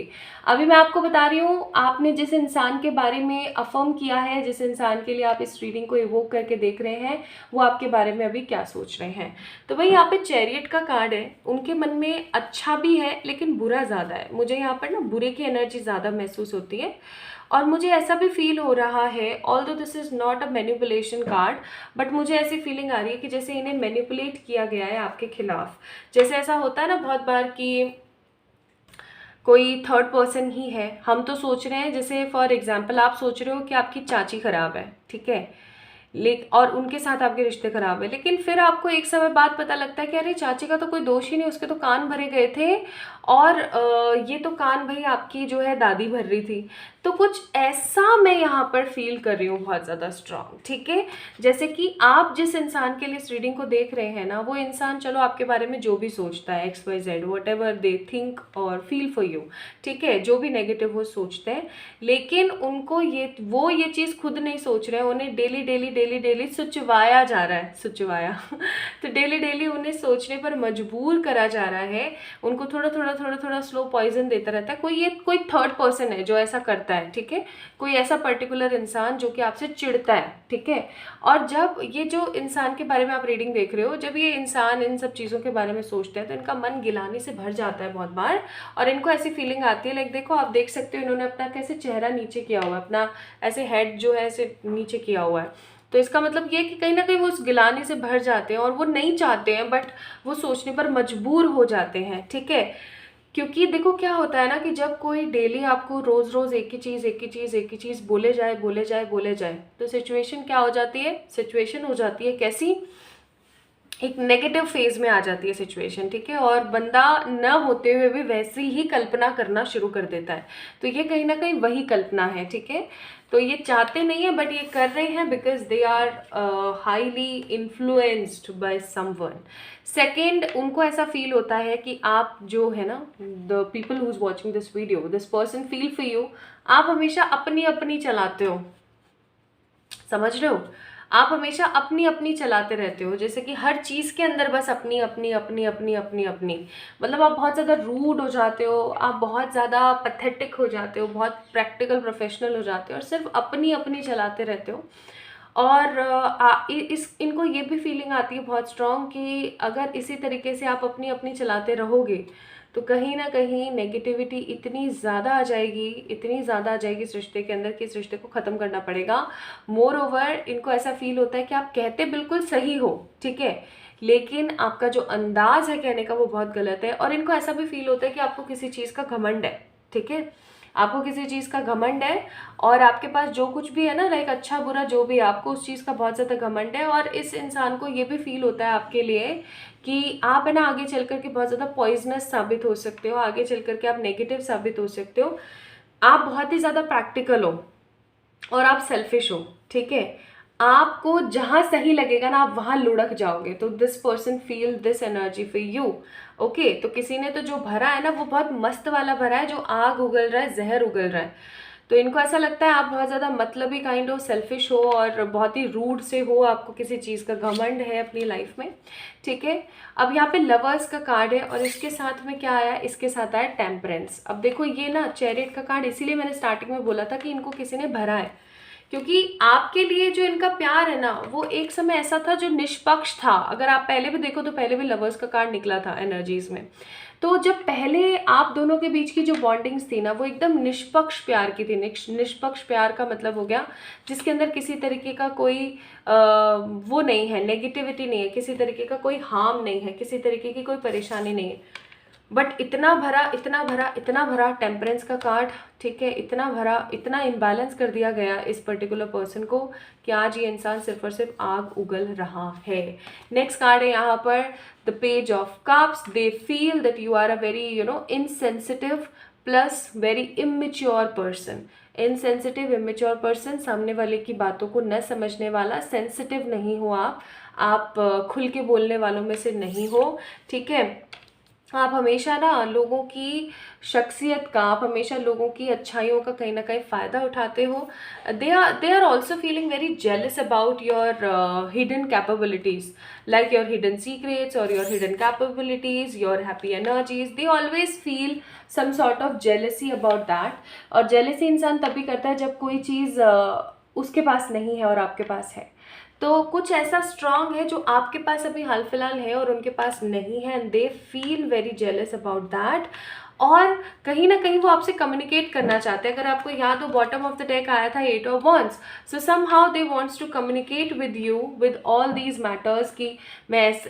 अभी मैं आपको बता रही हूँ, आपने जिस इंसान के बारे में अफर्म किया है, जिस इंसान के लिए आप इस रीडिंग को इवोक करके देख रहे हैं, वो आपके बारे में अभी क्या सोच रहे हैं। तो भाई यहाँ पे चैरियट का कार्ड है, उनके मन में अच्छा भी है लेकिन बुरा ज़्यादा है। मुझे यहाँ पर ना बुरे की एनर्जी ज़्यादा महसूस होती है और मुझे ऐसा भी फील हो रहा है, although this is not a manipulation card, but मुझे ऐसी फीलिंग आ रही है कि जैसे इन्हें मैनिपुलेट किया गया है आपके खिलाफ। जैसे ऐसा होता है ना बहुत बार कि कोई थर्ड पर्सन ही है, हम तो सोच रहे हैं, जैसे फॉर एग्जांपल आप सोच रहे हो कि आपकी चाची खराब है, ठीक है, और उनके साथ आपके रिश्ते खराब है, लेकिन फिर आपको एक समय बाद पता लगता है कि अरे चाची का तो कोई दोष ही नहीं, उसके तो कान भरे गए थे और ये तो कान भाई आपकी जो है दादी भर रही थी। तो कुछ ऐसा मैं यहाँ पर फील कर रही हूँ बहुत ज़्यादा स्ट्रांग, ठीक है। जैसे कि आप जिस इंसान के लिए इस रीडिंग को देख रहे हैं ना, वो इंसान चलो आपके बारे में जो भी सोचता है, XYZ what ever they think और फील फॉर यू, ठीक है, जो भी नेगेटिव वो सोचते हैं, लेकिन उनको वो ये चीज़ खुद नहीं सोच रहे हैं, उन्हें डेली डेली डेली डेली सुचवाया जा रहा है, सुचवाया तो डेली डेली उन्हें सोचने पर मजबूर करा जा रहा है, उनको थोड़ा थोड़ा थोड़ा थोड़ा स्लो पॉइजन देता रहता है। कोई थर्ड पर्सन है जो ऐसा करता है, ठीक है, कोई ऐसा पर्टिकुलर इंसान जो कि आपसे चिढ़ता है, ठीक है। और जब ये जो इंसान के बारे में आप रीडिंग देख रहे हो, जब ये इंसान इन सब चीज़ों के बारे में सोचते हैं तो इनका मन गिलानी से भर जाता है बहुत बार, और इनको ऐसी फीलिंग आती है, लाइक देखो आप देख सकते हो इन्होंने अपना कैसे चेहरा नीचे किया हुआ है, अपना ऐसे हेड जो है ऐसे नीचे किया हुआ है। तो इसका मतलब ये कि कहीं ना कहीं वो उस गिलानी से भर जाते हैं और वो नहीं चाहते हैं, बट वो सोचने पर मजबूर हो जाते हैं, ठीक है। क्योंकि देखो क्या होता है ना कि जब कोई डेली आपको रोज रोज एक ही चीज एक ही चीज एक ही चीज बोले जाए बोले जाए बोले जाए, तो सिचुएशन क्या हो जाती है, सिचुएशन हो जाती है कैसी, एक नेगेटिव फेज में आ जाती है सिचुएशन, ठीक है, और बंदा न होते हुए भी वैसी ही कल्पना करना शुरू कर देता है। तो ये कहीं ना कहीं वही कल्पना है, ठीक है। तो ये चाहते नहीं है बट ये कर रहे हैं because they are highly influenced by someone. Second, उनको ऐसा फील होता है कि आप जो है ना, the people who is watching this video, this person feel for you, आप हमेशा अपनी अपनी चलाते हो, समझ रहे हो, आप हमेशा अपनी अपनी चलाते रहते हो, जैसे कि हर चीज़ के अंदर बस अपनी अपनी अपनी अपनी अपनी अपनी, मतलब आप बहुत ज़्यादा रूड हो जाते हो, आप बहुत ज़्यादा पैथेटिक हो जाते हो, बहुत प्रैक्टिकल प्रोफेशनल हो जाते हो और सिर्फ अपनी अपनी चलाते रहते हो। और इनको ये भी फीलिंग आती है बहुत स्ट्रॉन्ग कि अगर इसी तरीके से आप अपनी अपनी चलाते रहोगे तो कहीं ना कहीं नेगेटिविटी इतनी ज़्यादा आ जाएगी, इतनी ज़्यादा आ जाएगी इस रिश्ते के अंदर कि इस रिश्ते को ख़त्म करना पड़ेगा। मोर ओवर इनको ऐसा फील होता है कि आप कहते बिल्कुल सही हो, ठीक है, लेकिन आपका जो अंदाज है कहने का वो बहुत गलत है। और इनको ऐसा भी फील होता है कि आपको किसी चीज़ का घमंड है, ठीक है, आपको किसी चीज़ का घमंड है और आपके पास जो कुछ भी है ना, लाइक अच्छा बुरा जो भी है, आपको उस चीज़ का बहुत ज़्यादा घमंड है। और इस इंसान को ये भी फील होता है आपके लिए कि आप है ना आगे चल कर के बहुत ज़्यादा पॉइजनस साबित हो सकते हो, आगे चल कर के आप नेगेटिव साबित हो सकते हो, आप बहुत ही ज़्यादा प्रैक्टिकल हो और आप सेल्फिश हो, ठीक है, आपको जहाँ सही लगेगा ना आप वहाँ लुढ़क जाओगे। तो this person feel this energy for you, okay. तो किसी ने तो जो भरा है ना वो बहुत मस्त वाला भरा है, जो आग उगल रहा है, जहर उगल रहा है। तो इनको ऐसा लगता है आप बहुत ज़्यादा मतलबी काइंड हो, सेल्फिश हो और बहुत ही रूड से हो, आपको किसी चीज़ का घमंड है अपनी लाइफ में, ठीक है। अब यहाँ पे लवर्स का कार्ड है और इसके साथ में क्या आया, इसके साथ आया टेम्परेंस। अब देखो ये ना चैरियट का कार्ड, इसीलिए मैंने स्टार्टिंग में बोला था कि इनको किसी ने भरा है, क्योंकि आपके लिए जो इनका प्यार है ना वो एक समय ऐसा था जो निष्पक्ष था। अगर आप पहले भी देखो तो पहले भी लवर्स का कार्ड निकला था एनर्जीज में। तो जब पहले आप दोनों के बीच की जो बॉन्डिंग्स थी ना वो एकदम निष्पक्ष प्यार की थी। निष्पक्ष प्यार का मतलब हो गया जिसके अंदर किसी तरीके का कोई वो नहीं है, नेगेटिविटी नहीं है, किसी तरीके का कोई हार्म नहीं है, किसी तरीके की कोई परेशानी नहीं है। बट इतना भरा इतना भरा इतना भरा टेम्परेंस का कार्ड, ठीक है, इतना भरा, इतना इम्बैलेंस कर दिया गया इस पर्टिकुलर पर्सन को कि आज ये इंसान सिर्फ और सिर्फ आग उगल रहा है। नेक्स्ट कार्ड है यहाँ पर the page of cups. They feel that you are a very insensitive plus very immature person. Insensitive, immature person, सामने वाले की बातों को न समझने वाला, सेंसिटिव नहीं हो आप खुल के बोलने वालों में से नहीं हो, ठीक है। आप हमेशा ना लोगों की शख्सियत का, आप हमेशा लोगों की अच्छाइयों का कहीं ना कहीं फ़ायदा उठाते हो। They are also feeling very jealous about your hidden capabilities, like your hidden secrets or your hidden capabilities, your happy energies. They always feel some sort of jealousy about that. और jealousy इंसान तभी करता है जब कोई चीज़ उसके पास नहीं है और आपके पास है। तो कुछ ऐसा स्ट्रांग है जो आपके पास अभी हाल फिलहाल है और उनके पास नहीं है, and they feel very jealous about that. और कहीं ना कहीं वो आपसे कम्युनिकेट करना चाहते हैं। अगर आपको याद हो, बॉटम ऑफ द डेक आया था 8 of wands. So somehow they wants to communicate with you with all these matters कि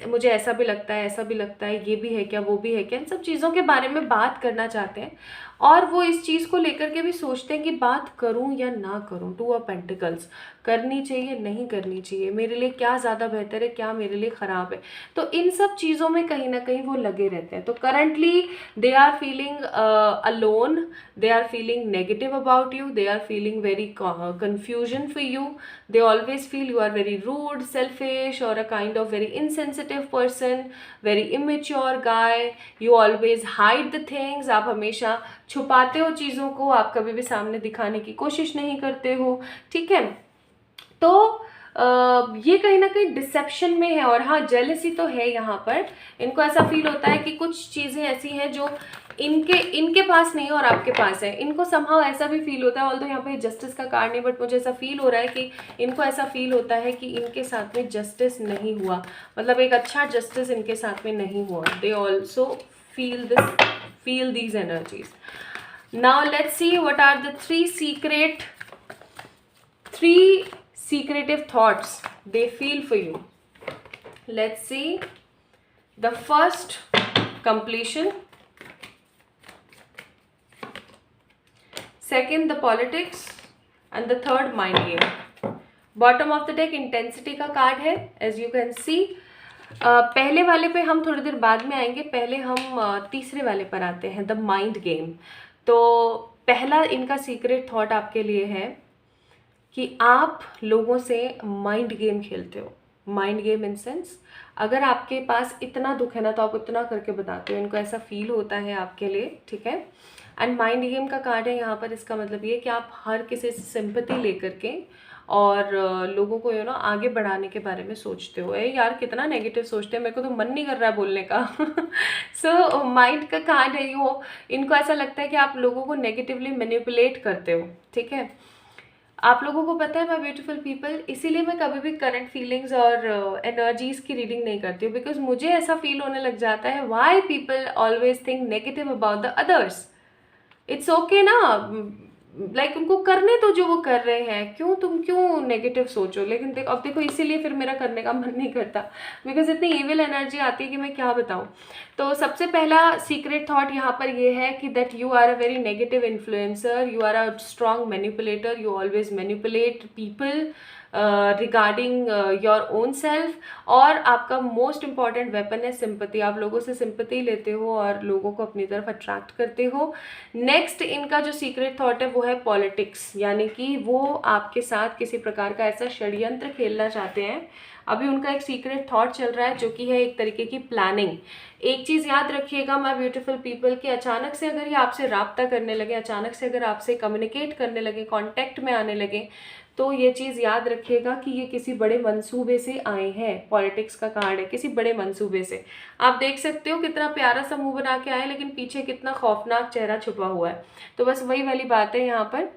मुझे ऐसा भी लगता है, ऐसा भी लगता है, ये भी है क्या, वो भी है क्या, इन सब चीज़ों के बारे में बात करना चाहते हैं। और वो इस चीज़ को लेकर के भी सोचते हैं कि बात करूं या ना करूं। 2 ऑफ पेंटिकल्स, करनी चाहिए, नहीं करनी चाहिए, मेरे लिए क्या ज़्यादा बेहतर है, क्या मेरे लिए ख़राब है। तो इन सब चीज़ों में कहीं ना कहीं वो लगे रहते हैं। तो currently they are feeling alone, they are feeling negative about you, they are feeling very confusion for you. They always feel you are very rude, selfish, or a kind of very insensitive person, very immature guy. You always hide the things. आप हमेशा छुपाते हो चीज़ों को, आप कभी भी सामने दिखाने की कोशिश नहीं करते हो, ठीक है। तो ये कहीं ना कहीं डिसेप्शन में है। और हाँ, जेलसी तो है यहाँ पर। इनको ऐसा फील होता है कि कुछ चीज़ें ऐसी हैं जो इनके पास नहीं है और आपके पास है। इनको समहाउ ऐसा भी फील होता है, ऑल्दो यहाँ पे जस्टिस का कार्ड नहीं, बट मुझे ऐसा फील हो रहा है कि इनको ऐसा फील होता है कि इनके साथ में जस्टिस नहीं हुआ, मतलब एक अच्छा जस्टिस इनके साथ में नहीं हुआ। They also feel these energies. Now let's see what are the three secretive thoughts they feel for you. Let's see. The first, completion. Second, the politics. And the third, mind game. Bottom of the deck, intensity का card है, as you can see. पहले वाले पे हम थोड़ी देर बाद में आएंगे। पहले हम तीसरे वाले पर आते हैं, द माइंड गेम। तो पहला इनका सीक्रेट थॉट आपके लिए है कि आप लोगों से माइंड गेम खेलते हो। माइंड गेम इन सेंस, अगर आपके पास इतना दुख है ना तो आप उतना करके बताते हो। इनको ऐसा फील होता है आपके लिए, ठीक है। एंड माइंड गेम का कार्ड है यहाँ पर। इसका मतलब ये कि आप हर किसी से सिंपैथी लेकर के और लोगों को आगे बढ़ाने के बारे में सोचते हो। यार कितना नेगेटिव सोचते हैं, मेरे को तो मन नहीं कर रहा है बोलने का। सो माइंड का कार्ड है वो। इनको ऐसा लगता है कि आप लोगों को नेगेटिवली मैनिपुलेट करते हो, ठीक है। आप लोगों को पता है माय ब्यूटीफुल पीपल, इसीलिए मैं कभी भी करंट फीलिंग्स और एनर्जीज की रीडिंग नहीं करती हूँ, बिकॉज मुझे ऐसा फील होने लग जाता है why people always think negative about the others. It's okay ना, लाइक उनको करने तो जो वो कर रहे हैं, तुम क्यों नेगेटिव सोचो। लेकिन अब देखो, इसीलिए फिर मेरा करने का मन नहीं करता, बिकॉज इतनी इविल एनर्जी आती है कि मैं क्या बताऊँ। तो सबसे पहला सीक्रेट थॉट यहाँ पर ये है कि that you are a very negative influencer, you are a strong manipulator, you always manipulate people regarding your own self. और आपका मोस्ट इम्पॉर्टेंट वेपन है सिंपैथी। आप लोगों से सिंपैथी लेते हो और लोगों को अपनी तरफ अट्रैक्ट करते हो। नेक्स्ट इनका जो सीक्रेट थॉट है वो है पॉलिटिक्स, यानी कि वो आपके साथ किसी प्रकार का ऐसा षड्यंत्र खेलना चाहते हैं। अभी उनका एक सीक्रेट थॉट चल रहा है जो कि है एक तरीके की प्लानिंग। एक चीज़ याद रखिएगा माय ब्यूटीफुल पीपल, कि अचानक से अगर ये आपसे राब्ता करने लगे, अचानक से अगर आपसे कम्युनिकेट करने लगे, कांटेक्ट में आने लगे, तो ये चीज़ याद रखिएगा कि ये किसी बड़े मंसूबे से आए हैं। पॉलिटिक्स का कार्ड है, किसी बड़े मंसूबे से। आप देख सकते हो कितना प्यारा सा मुंह बना के आए, लेकिन पीछे कितना खौफनाक चेहरा छुपा हुआ है। तो बस वही वाली बात है यहाँ पर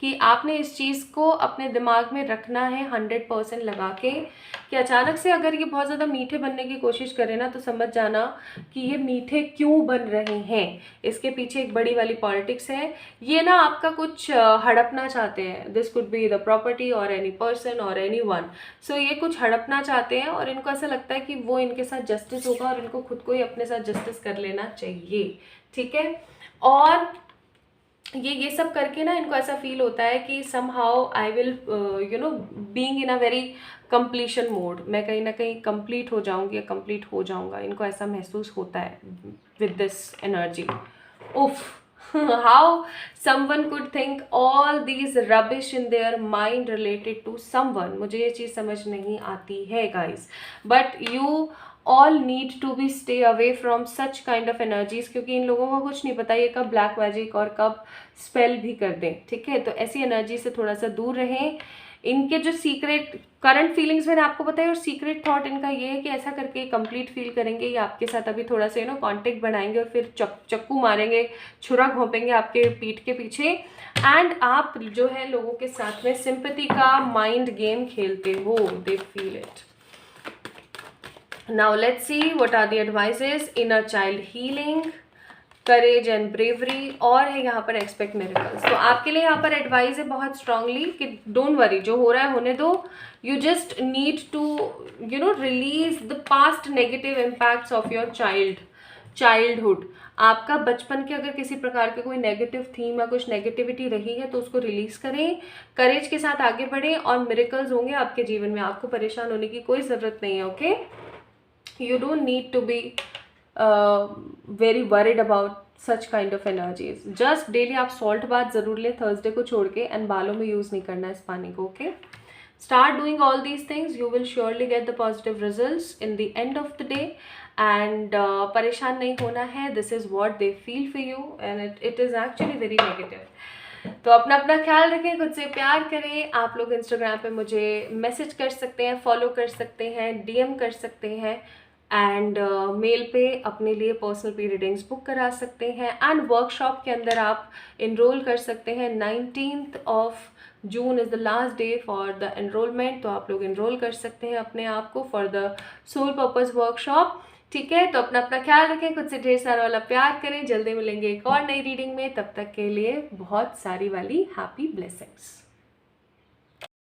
कि आपने इस चीज़ को अपने दिमाग में रखना है 100% लगा के, कि अचानक से अगर ये बहुत ज़्यादा मीठे बनने की कोशिश करें ना, तो समझ जाना कि ये मीठे क्यों बन रहे हैं। इसके पीछे एक बड़ी वाली पॉलिटिक्स है। ये ना आपका कुछ हड़पना चाहते हैं। This could be the property और एनी पर्सन और एनी वन। सो ये कुछ हड़पना चाहते हैं और इनको ऐसा लगता है कि वो इनके साथ जस्टिस होगा और इनको खुद को ही अपने साथ जस्टिस कर लेना चाहिए, ठीक है। और ये सब करके ना इनको ऐसा फील होता है कि somehow I will being in a very completion mode, मैं कहीं ना कहीं कंप्लीट हो जाऊंगी या कंप्लीट हो जाऊंगा। इनको ऐसा महसूस होता है विद दिस एनर्जी। उफ, how someone could think all these rubbish in their mind related to someone, मुझे ये चीज़ समझ नहीं आती है guys, but you all need to be stay away from such kind of energies, क्योंकि इन लोगों को कुछ नहीं पता ये कब ब्लैक मैजिक और कब स्पेल भी कर दें, ठीक है। तो ऐसी एनर्जी से थोड़ा सा दूर रहें। इनके जो सीक्रेट करंट फीलिंग्स मैंने आपको बताया, और सीक्रेट थॉट इनका ये है कि ऐसा करके कंप्लीट फील करेंगे, ये आपके साथ अभी थोड़ा सा कांटेक्ट बनाएंगे और फिर चक्कू मारेंगे, छुरा घोंपेंगे आपके पीठ के पीछे। एंड आप जो है लोगों के साथ में सिंपैथी का माइंड गेम खेलते हो, they feel it. Now let's see what are the advices. Inner child healing, courage and bravery, और है यहाँ पर एक्सपेक्ट मिरेकल्स। तो आपके लिए यहाँ पर एडवाइस है बहुत स्ट्रांगली कि डोंट वरी, जो हो रहा है होने दो। You just need to release the past negative impacts of your childhood. आपका बचपन के अगर किसी प्रकार के कोई नेगेटिव थीम या कुछ नेगेटिविटी रही है तो उसको रिलीज करें, करेज के साथ आगे बढ़ें, और मिरेकल्स होंगे आपके जीवन में। आपको परेशान होने की कोई ज़रूरत नहीं है, okay. You don't need to be very worried about such kind of energies. Just daily आप सॉल्ट बाथ ज़रूर लें थर्सडे को छोड़ के, एंड बालों में यूज़ नहीं करना इस पानी को, okay. Start doing all these things, you will surely get the positive results in the end of the day. And परेशान नहीं होना है, this is what they feel for you, and it is actually very negative. तो अपना अपना ख्याल रखें, खुद से प्यार करें। आप लोग इंस्टाग्राम पे मुझे मैसेज कर सकते हैं, फॉलो कर सकते हैं, डीएम कर सकते हैं, एंड मेल पे अपने लिए पर्सनल पी रीडिंग्स बुक करा सकते हैं, एंड वर्कशॉप के अंदर आप इनरोल कर सकते हैं। 19th of June is the last day for the enrolment, तो आप लोग इनरोल कर सकते हैं अपने आप को for the soul purpose workshop, ठीक है। तो अपना अपना ख्याल रखें, खुद से ढेर सारा वाला प्यार करें। जल्दी मिलेंगे एक और नई रीडिंग में, तब तक के लिए बहुत सारी वाली हैप्पी ब्लेसिंग्स।